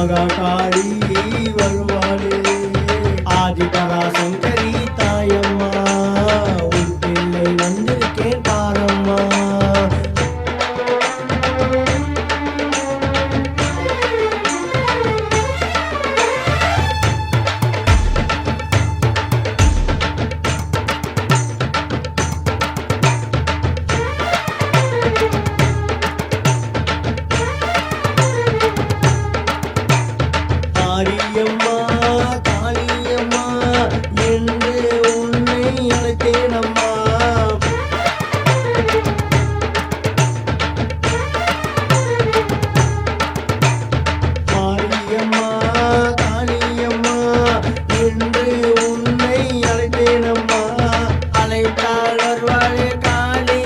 மகாகாளி வருவாளே. ஆதிபராசங்கரி தாயம்மா உன் பிள்ளை வந்திருக்கேன் பாரம்மா. மாரியம்மா காளியம்மா என்று உன்னை அழைத்தேனம்மா. மாரியம்மா காளியம்மா என்று உன்னை அழைத்தேனம்மா. அழைத்தால் வருவாளே காளி,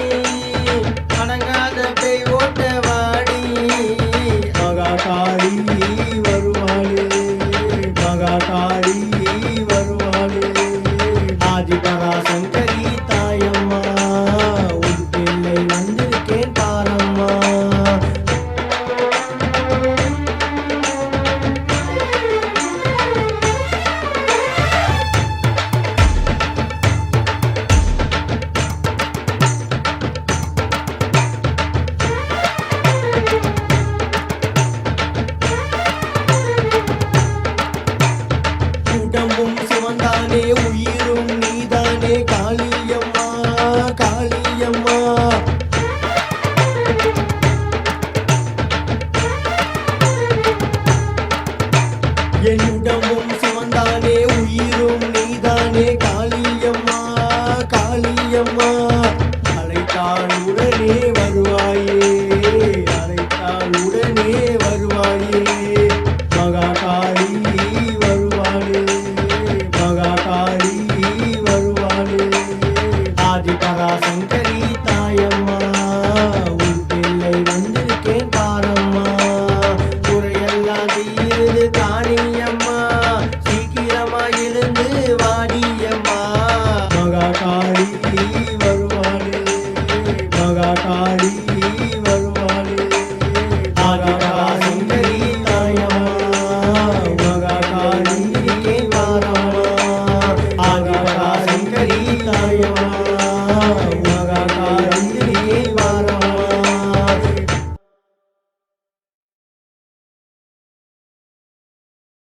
அடங்காத பேய் ஓட்ட வாடி. மகாகாளி வருவாளே, மகாகாளி வருவாளே. ஆதிபராசங்கரி தாயம்மா உன் பிள்ளை வந்திருக்கேன் பாரம்மா. உடம்பும் சிவந்தானே உயிரும் நீதானே காளியம்மா காளியம்மா. என் உடம்பும் சிவந்தானே உயிரும் நீதானே காளியம்மா காளியம்மா. அழைத்தால் உடனே வருவாயே, அழைத்தால் உடனே வருவாயே. மகாகாளி வருவாளே, மகாகாளி வருவாளே. ஆதிபராசங்கரி தாயம்மா உன் பிள்ளை வந்திருக்கேன் பாரம்மா. குறையெல்லாம் தீருது காணியம்மா, சீக்கிரமா எழுந்து வாடியம்மா. மகாகாளி வருவாளே, மகாகாளி